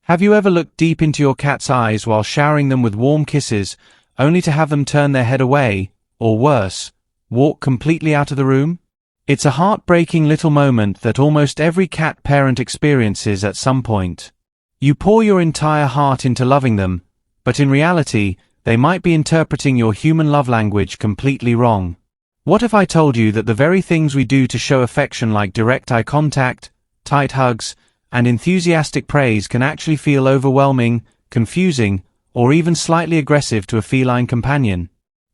Have you ever looked deep into your cat's eyes while showering them with warm kisses, only to have them turn their head away, or worse, walk completely out of the room? It's a heartbreaking little moment that almost every cat parent experiences at some point. You pour your entire heart into loving them, but in reality, they might be interpreting your human love language completely wrong. What if I told you that the very things we do to show affection, like direct eye contact, tight hugs, and enthusiastic praise, can actually feel overwhelming, confusing, or even slightly aggressive to a feline companion?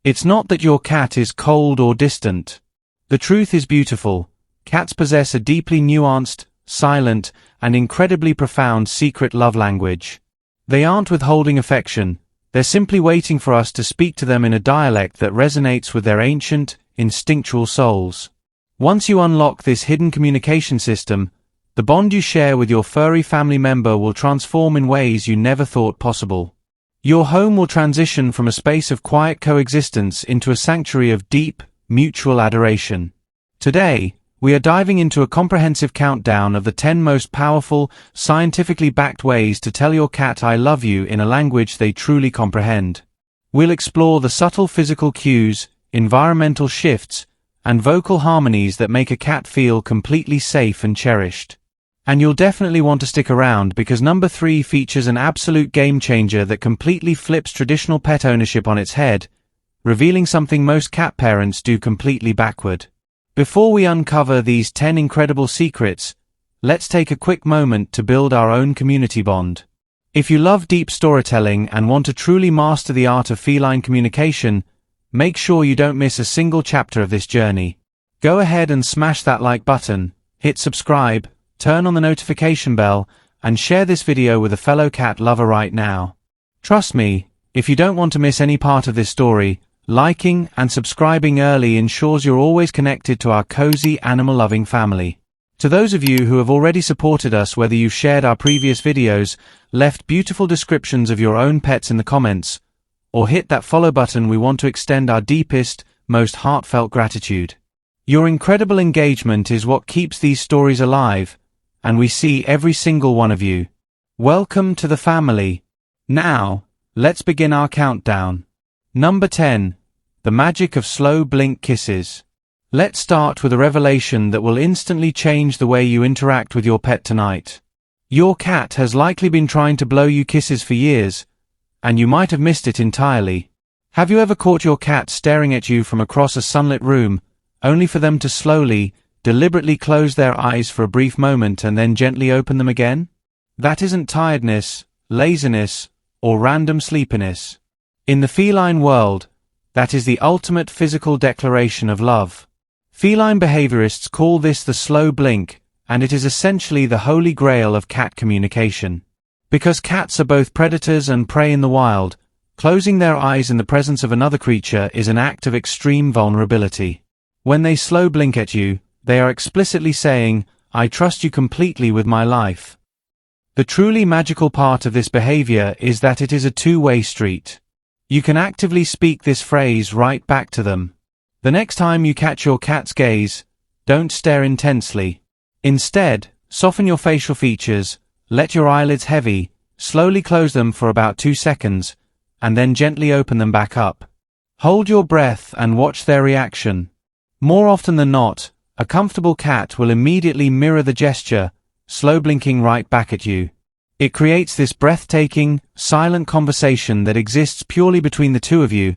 It's not that your cat is cold or distant. The truth is beautiful. Cats possess a deeply nuanced, silent, and incredibly profound secret love language. They aren't withholding affection, they're simply waiting for us to speak to them in a dialect that resonates with their ancient, instinctual souls. Once you unlock this hidden communication system, the bond you share with your furry family member will transform in ways you never thought possible. Your home will transition from a space of quiet coexistence into a sanctuary of deep, mutual adoration. Today, we are diving into a comprehensive countdown of the 10 most powerful, scientifically backed ways to tell your cat "I love you" in a language they truly comprehend. We'll explore the subtle physical cues, environmental shifts, and vocal harmonies that make a cat feel completely safe and cherished. And you'll definitely want to stick around, because number 3 features an absolute game changer that completely flips traditional pet ownership on its head, revealing something most cat parents do completely backward. Before we uncover these 10 incredible secrets, let's take a quick moment to build our own community bond. If you love deep storytelling and want to truly master the art of feline communication, make sure you don't miss a single chapter of this journey. Go ahead and smash that like button, hit subscribe, turn on the notification bell, and share this video with a fellow cat lover right now. Trust me, if you don't want to miss any part of this story, liking and subscribing early ensures you're always connected to our cozy, animal-loving family. To those of you who have already supported us, whether you've shared our previous videos, left beautiful descriptions of your own pets in the comments, or hit that follow button, we want to extend our deepest, most heartfelt gratitude. Your incredible engagement is what keeps these stories alive, and we see every single one of you. Welcome to the family. Now, let's begin our countdown. Number 10. The magic of slow blink kisses. Let's start with a revelation that will instantly change the way you interact with your pet tonight. Your cat has likely been trying to blow you kisses for years, and you might have missed it entirely. Have you ever caught your cat staring at you from across a sunlit room, only for them to slowly, deliberately close their eyes for a brief moment and then gently open them again? That isn't tiredness, laziness, or random sleepiness. In the feline world, that is the ultimate physical declaration of love. Feline behaviorists call this the slow blink, and it is essentially the holy grail of cat communication. Because cats are both predators and prey in the wild, closing their eyes in the presence of another creature is an act of extreme vulnerability. When they slow blink at you, they are explicitly saying, "I trust you completely with my life." The truly magical part of this behavior is that it is a two-way street. You can actively speak this phrase right back to them. The next time you catch your cat's gaze, don't stare intensely. Instead, soften your facial features, let your eyelids heavy, slowly close them for about 2 seconds, and then gently open them back up. Hold your breath and watch their reaction. More often than not, a comfortable cat will immediately mirror the gesture, slow blinking right back at you. It creates this breathtaking, silent conversation that exists purely between the two of you,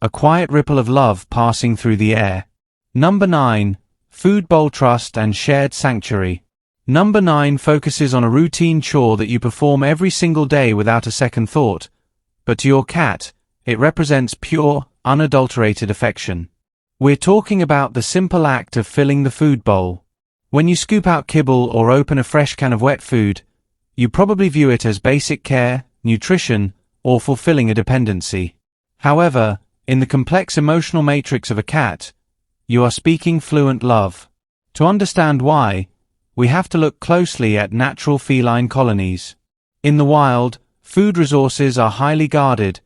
a quiet ripple of love passing through the air. Number 9. Food bowl trust and shared sanctuary. Number 9 focuses on a routine chore that you perform every single day without a second thought, but to your cat, it represents pure, unadulterated affection. We're talking about the simple act of filling the food bowl. When you scoop out kibble or open a fresh can of wet food, you probably view it as basic care, nutrition, or fulfilling a dependency. However, in the complex emotional matrix of a cat, you are speaking fluent love. To understand why, we have to look closely at natural feline colonies. In the wild, food resources are highly guarded,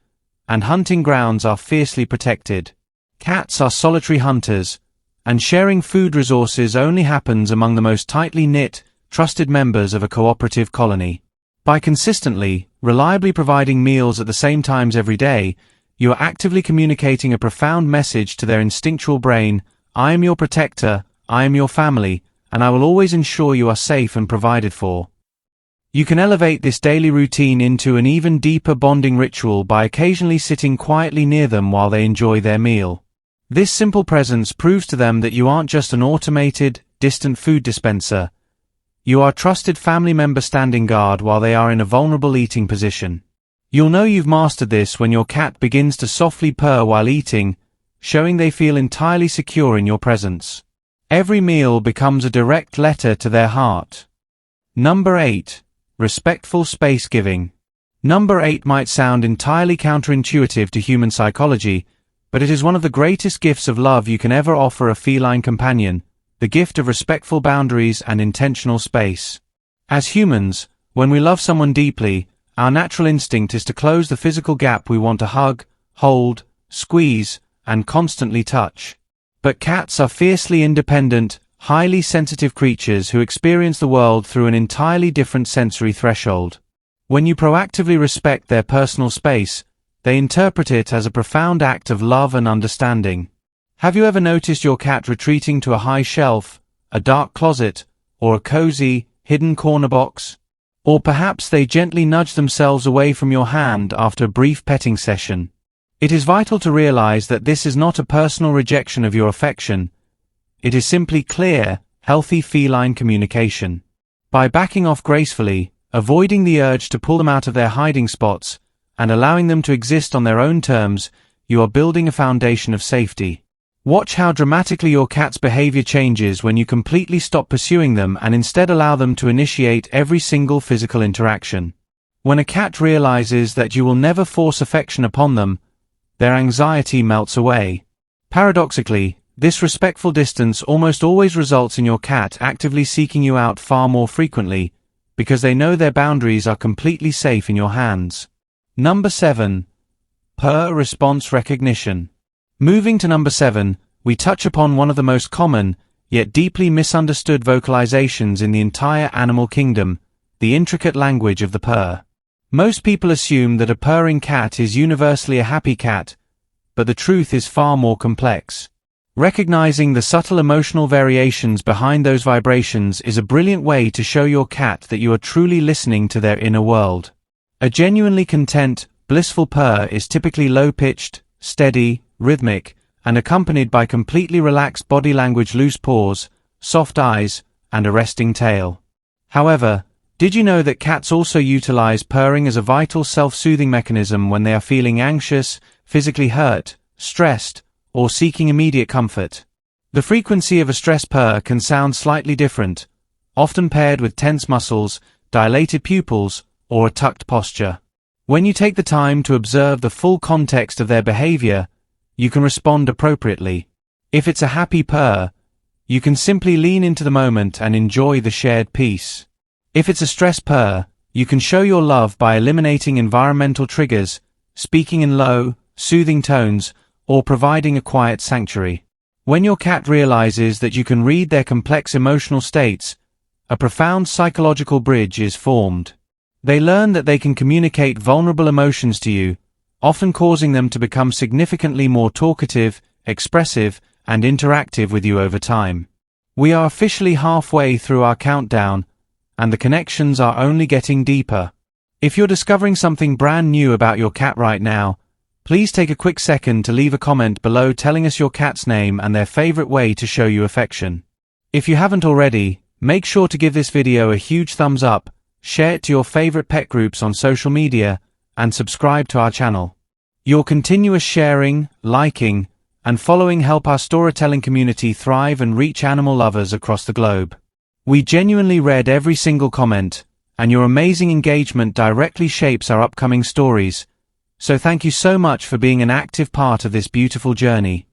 and hunting grounds are fiercely protected. Cats are solitary hunters, and sharing food resources only happens among the most tightly knit, trusted members of a cooperative colony. By consistently, reliably providing meals at the same times every day, you are actively communicating a profound message to their instinctual brain: I am your protector, I am your family, and I will always ensure you are safe and provided for. You can elevate this daily routine into an even deeper bonding ritual by occasionally sitting quietly near them while they enjoy their meal. This simple presence proves to them that you aren't just an automated, distant food dispenser. You are a trusted family member standing guard while they are in a vulnerable eating position. You'll know you've mastered this when your cat begins to softly purr while eating, showing they feel entirely secure in your presence. Every meal becomes a direct letter to their heart. Number 8. Respectful space giving. Number 8 might sound entirely counterintuitive to human psychology, but it is one of the greatest gifts of love you can ever offer a feline companion, the gift of respectful boundaries and intentional space. As humans, when we love someone deeply, our natural instinct is to close the physical gap we want to hug, hold, squeeze, and constantly touch. But cats are fiercely independent, highly sensitive creatures who experience the world through an entirely different sensory threshold. When you proactively respect their personal space, they interpret it as a profound act of love and understanding. Have you ever noticed your cat retreating to a high shelf, a dark closet, or a cozy, hidden corner box? Or perhaps they gently nudge themselves away from your hand after a brief petting session. It is vital to realize that this is not a personal rejection of your affection. It is simply clear, healthy feline communication. By backing off gracefully, avoiding the urge to pull them out of their hiding spots, and allowing them to exist on their own terms, you are building a foundation of safety. Watch how dramatically your cat's behavior changes when you completely stop pursuing them and instead allow them to initiate every single physical interaction. When a cat realizes that you will never force affection upon them, their anxiety melts away. Paradoxically, this respectful distance almost always results in your cat actively seeking you out far more frequently, because they know their boundaries are completely safe in your hands. Number 7. Purr response recognition. Moving to number 7, we touch upon one of the most common, yet deeply misunderstood vocalizations in the entire animal kingdom, the intricate language of the purr. Most people assume that a purring cat is universally a happy cat, but the truth is far more complex. Recognizing the subtle emotional variations behind those vibrations is a brilliant way to show your cat that you are truly listening to their inner world. A genuinely content, blissful purr is typically low-pitched, steady, rhythmic, and accompanied by completely relaxed body language, loose paws, soft eyes, and a resting tail. However, did you know that cats also utilize purring as a vital self-soothing mechanism when they are feeling anxious, physically hurt, stressed, or seeking immediate comfort? The frequency of a stress purr can sound slightly different, often paired with tense muscles, dilated pupils, or a tucked posture. When you take the time to observe the full context of their behavior, you can respond appropriately. If it's a happy purr, you can simply lean into the moment and enjoy the shared peace. If it's a stress purr, you can show your love by eliminating environmental triggers, speaking in low, soothing tones, or providing a quiet sanctuary. When your cat realizes that you can read their complex emotional states, a profound psychological bridge is formed. They learn that they can communicate vulnerable emotions to you, often causing them to become significantly more talkative, expressive, and interactive with you over time. We are officially halfway through our countdown, and the connections are only getting deeper. If you're discovering something brand new about your cat right now, please take a quick second to leave a comment below telling us your cat's name and their favorite way to show you affection. If you haven't already, make sure to give this video a huge thumbs up, share it to your favorite pet groups on social media, and subscribe to our channel. Your continuous sharing, liking, and following help our storytelling community thrive and reach animal lovers across the globe. We genuinely read every single comment, and your amazing engagement directly shapes our upcoming stories. So thank you so much for being an active part of this beautiful journey.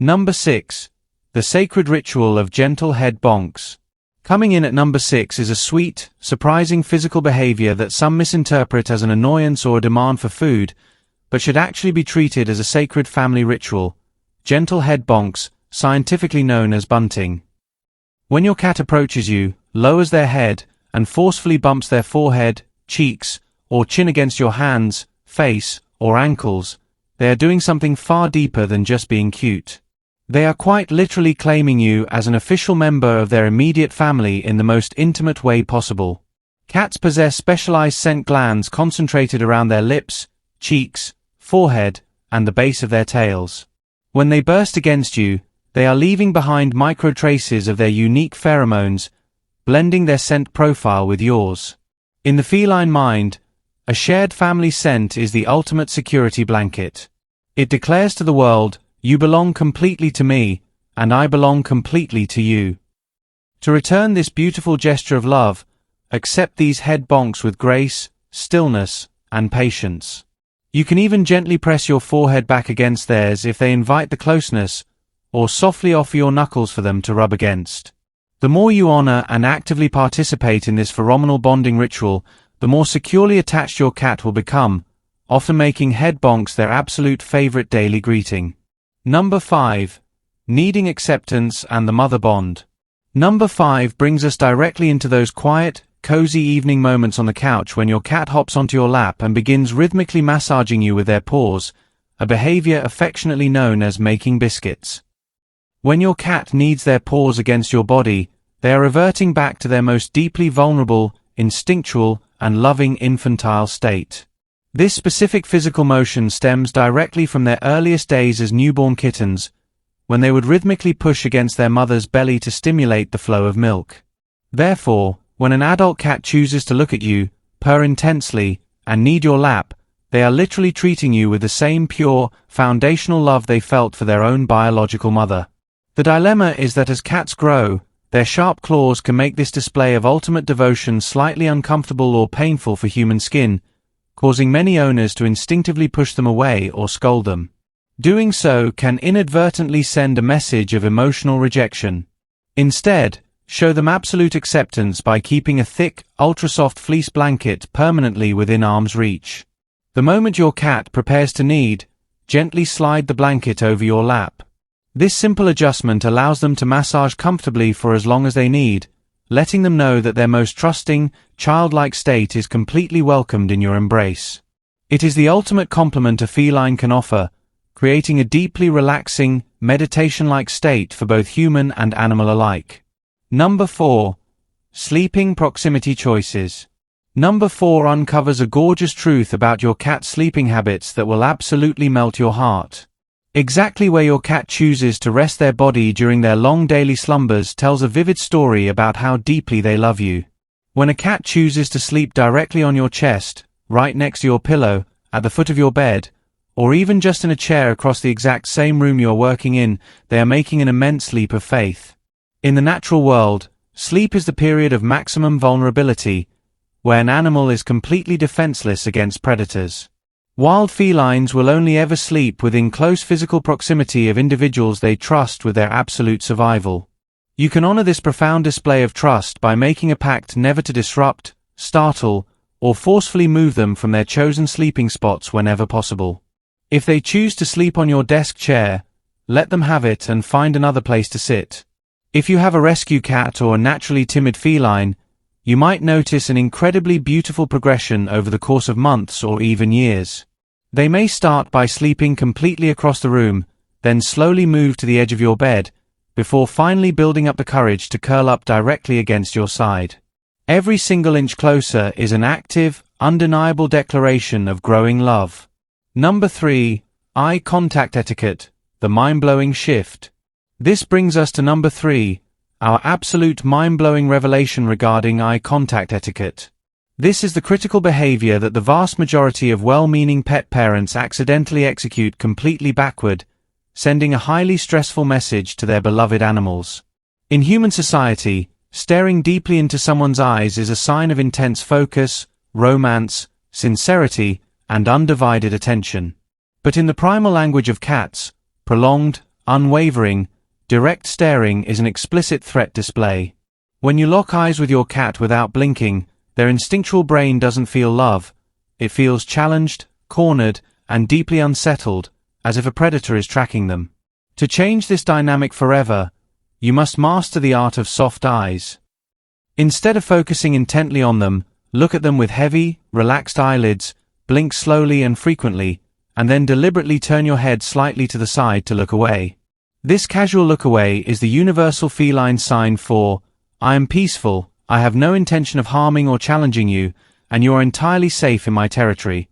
Number 6. The sacred ritual of gentle head bonks. Coming in at number 6 is a sweet, surprising physical behavior that some misinterpret as an annoyance or a demand for food, but should actually be treated as a sacred family ritual. Gentle head bonks, scientifically known as bunting. When your cat approaches you, lowers their head, and forcefully bumps their forehead, cheeks, or chin against your hands, face, or ankles, they are doing something far deeper than just being cute. They are quite literally claiming you as an official member of their immediate family in the most intimate way possible. Cats possess specialized scent glands concentrated around their lips, cheeks, forehead, and the base of their tails. When they burst against you, they are leaving behind micro-traces of their unique pheromones, blending their scent profile with yours. In the feline mind, a shared family scent is the ultimate security blanket. It declares to the world, "You belong completely to me, and I belong completely to you." To return this beautiful gesture of love, accept these head bonks with grace, stillness, and patience. You can even gently press your forehead back against theirs if they invite the closeness, or softly offer your knuckles for them to rub against. The more you honor and actively participate in this phenomenal bonding ritual, the more securely attached your cat will become, often making head bonks their absolute favorite daily greeting. Number 5. Needing acceptance and the mother bond. Number 5 brings us directly into those quiet, cozy evening moments on the couch when your cat hops onto your lap and begins rhythmically massaging you with their paws, a behavior affectionately known as making biscuits. When your cat needs their paws against your body, they are reverting back to their most deeply vulnerable, instinctual, and loving infantile state. This specific physical motion stems directly from their earliest days as newborn kittens, when they would rhythmically push against their mother's belly to stimulate the flow of milk. Therefore, when an adult cat chooses to look at you, purr intensely, and need your lap, they are literally treating you with the same pure, foundational love they felt for their own biological mother. The dilemma is that as cats grow, their sharp claws can make this display of ultimate devotion slightly uncomfortable or painful for human skin, causing many owners to instinctively push them away or scold them. Doing so can inadvertently send a message of emotional rejection. Instead, show them absolute acceptance by keeping a thick, ultra-soft fleece blanket permanently within arm's reach. The moment your cat prepares to knead, gently slide the blanket over your lap. This simple adjustment allows them to massage comfortably for as long as they need, letting them know that their most trusting, childlike state is completely welcomed in your embrace. It is the ultimate compliment a feline can offer, creating a deeply relaxing, meditation-like state for both human and animal alike. Number 4. Sleeping proximity choices. Number 4 uncovers a gorgeous truth about your cat's sleeping habits that will absolutely melt your heart. Exactly where your cat chooses to rest their body during their long daily slumbers tells a vivid story about how deeply they love you. When a cat chooses to sleep directly on your chest, right next to your pillow, at the foot of your bed, or even just in a chair across the exact same room you're working in, they are making an immense leap of faith. In the natural world, sleep is the period of maximum vulnerability, where an animal is completely defenseless against predators. Wild felines will only ever sleep within close physical proximity of individuals they trust with their absolute survival. You can honor this profound display of trust by making a pact never to disrupt, startle, or forcefully move them from their chosen sleeping spots whenever possible. If they choose to sleep on your desk chair, let them have it and find another place to sit. If you have a rescue cat or a naturally timid feline, you might notice an incredibly beautiful progression over the course of months or even years. They may start by sleeping completely across the room, then slowly move to the edge of your bed, before finally building up the courage to curl up directly against your side. Every single inch closer is an active, undeniable declaration of growing love. Number 3. Eye contact etiquette, the mind-blowing shift. This brings us to number 3, our absolute mind-blowing revelation regarding eye contact etiquette. This is the critical behavior that the vast majority of well-meaning pet parents accidentally execute completely backward, sending a highly stressful message to their beloved animals. In human society, staring deeply into someone's eyes is a sign of intense focus, romance, sincerity, and undivided attention. But in the primal language of cats, prolonged, unwavering, direct staring is an explicit threat display. When you lock eyes with your cat without blinking, their instinctual brain doesn't feel love. It feels challenged, cornered, and deeply unsettled, as if a predator is tracking them. To change this dynamic forever, you must master the art of soft eyes. Instead of focusing intently on them, Look at them with heavy, relaxed eyelids, blink slowly and frequently, and then deliberately turn your head slightly to the side to look away. This casual look away is the universal feline sign for, I am peaceful, I have no intention of harming or challenging you, and you are entirely safe in my territory.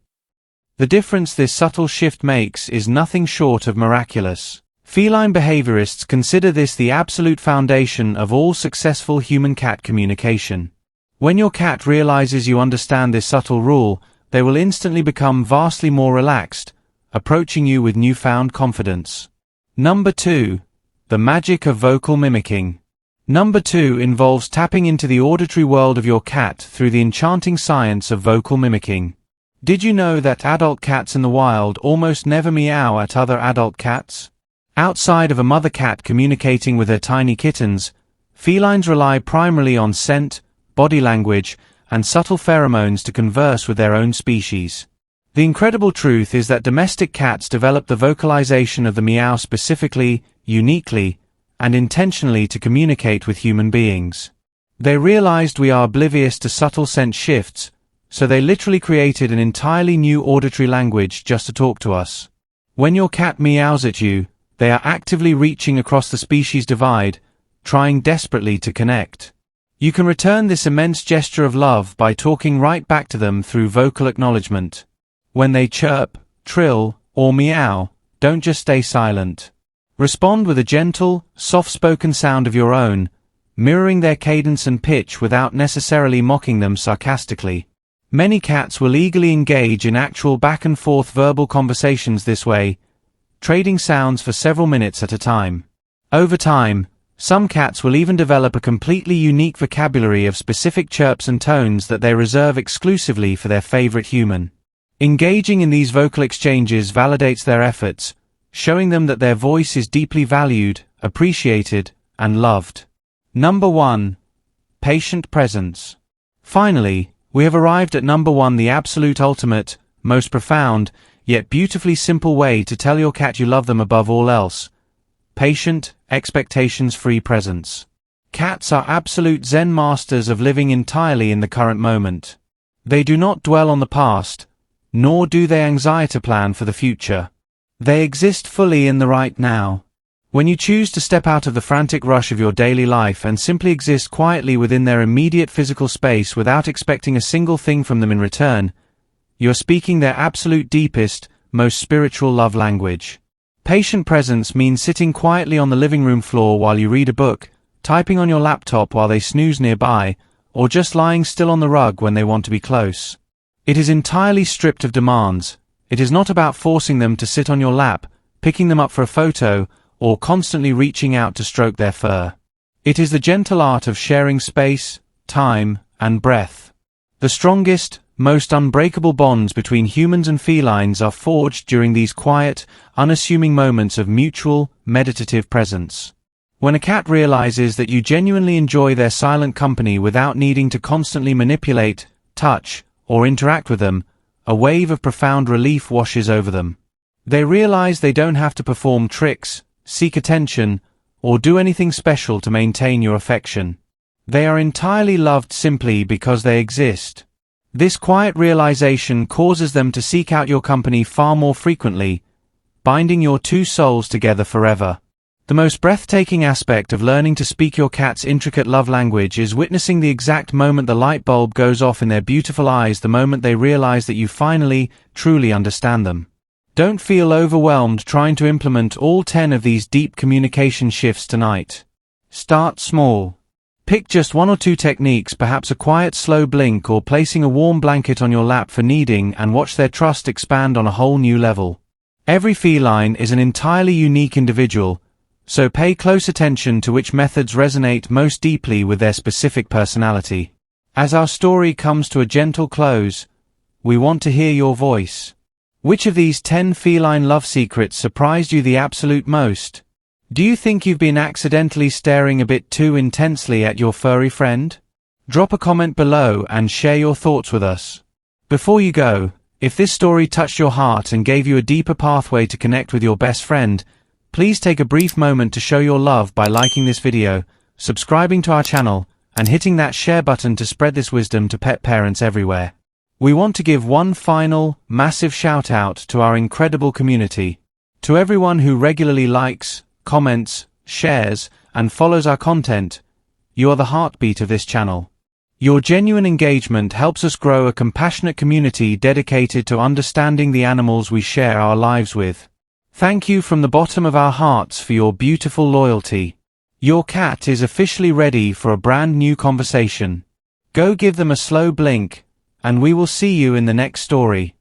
The difference this subtle shift makes is nothing short of miraculous. Feline behaviorists consider this the absolute foundation of all successful human-cat communication. When your cat realizes you understand this subtle rule, they will instantly become vastly more relaxed, approaching you with newfound confidence. Number 2. The magic of vocal mimicking. Number 2 involves tapping into the auditory world of your cat through the enchanting science of vocal mimicking. Did you know that adult cats in the wild almost never meow at other adult cats? Outside of a mother cat communicating with her tiny kittens, felines rely primarily on scent, body language, and subtle pheromones to converse with their own species. The incredible truth is that domestic cats develop the vocalization of the meow specifically, uniquely, and intentionally to communicate with human beings. They realized we are oblivious to subtle scent shifts, so they literally created an entirely new auditory language just to talk to us. When your cat meows at you, they are actively reaching across the species divide, trying desperately to connect. You can return this immense gesture of love by talking right back to them through vocal acknowledgement. When they chirp, trill, or meow, don't just stay silent. Respond with a gentle, soft-spoken sound of your own, mirroring their cadence and pitch without necessarily mocking them sarcastically. Many cats will eagerly engage in actual back-and-forth verbal conversations this way, trading sounds for several minutes at a time. Over time, some cats will even develop a completely unique vocabulary of specific chirps and tones that they reserve exclusively for their favorite human. Engaging in these vocal exchanges validates their efforts, showing them that their voice is deeply valued, appreciated, and loved. Number 1. Patient presence. Finally, we have arrived at number 1, the absolute ultimate, most profound, yet beautifully simple way to tell your cat you love them above all else. Patient, expectations-free presence. Cats are absolute Zen masters of living entirely in the current moment. They do not dwell on the past, nor do they anxiety plan for the future. They exist fully in the right now. When you choose to step out of the frantic rush of your daily life and simply exist quietly within their immediate physical space without expecting a single thing from them in return, you are speaking their absolute deepest, most spiritual love language. Patient presence means sitting quietly on the living room floor while you read a book, typing on your laptop while they snooze nearby, or just lying still on the rug when they want to be close. It is entirely stripped of demands. It is not about forcing them to sit on your lap, picking them up for a photo, or constantly reaching out to stroke their fur. It is the gentle art of sharing space, time, and breath. The strongest, most unbreakable bonds between humans and felines are forged during these quiet, unassuming moments of mutual, meditative presence. When a cat realizes that you genuinely enjoy their silent company without needing to constantly manipulate, touch, or interact with them, a wave of profound relief washes over them. They realize they don't have to perform tricks, seek attention, or do anything special to maintain your affection. They are entirely loved simply because they exist. This quiet realization causes them to seek out your company far more frequently, binding your two souls together forever. The most breathtaking aspect of learning to speak your cat's intricate love language is witnessing the exact moment the light bulb goes off in their beautiful eyes, the moment they realize that you finally, truly understand them. Don't feel overwhelmed trying to implement all 10 of these deep communication shifts tonight. Start small. Pick just 1 or 2 techniques, perhaps a quiet slow blink or placing a warm blanket on your lap for kneading, and watch their trust expand on a whole new level. Every feline is an entirely unique individual, so pay close attention to which methods resonate most deeply with their specific personality. As our story comes to a gentle close, we want to hear your voice. Which of these 10 feline love secrets surprised you the absolute most? Do you think you've been accidentally staring a bit too intensely at your furry friend? Drop a comment below and share your thoughts with us. Before you go, if this story touched your heart and gave you a deeper pathway to connect with your best friend, please take a brief moment to show your love by liking this video, subscribing to our channel, and hitting that share button to spread this wisdom to pet parents everywhere. We want to give one final, massive shout out to our incredible community. To everyone who regularly likes, comments, shares, and follows our content, you are the heartbeat of this channel. Your genuine engagement helps us grow a compassionate community dedicated to understanding the animals we share our lives with. Thank you from the bottom of our hearts for your beautiful loyalty. Your cat is officially ready for a brand new conversation. Go give them a slow blink, and we will see you in the next story.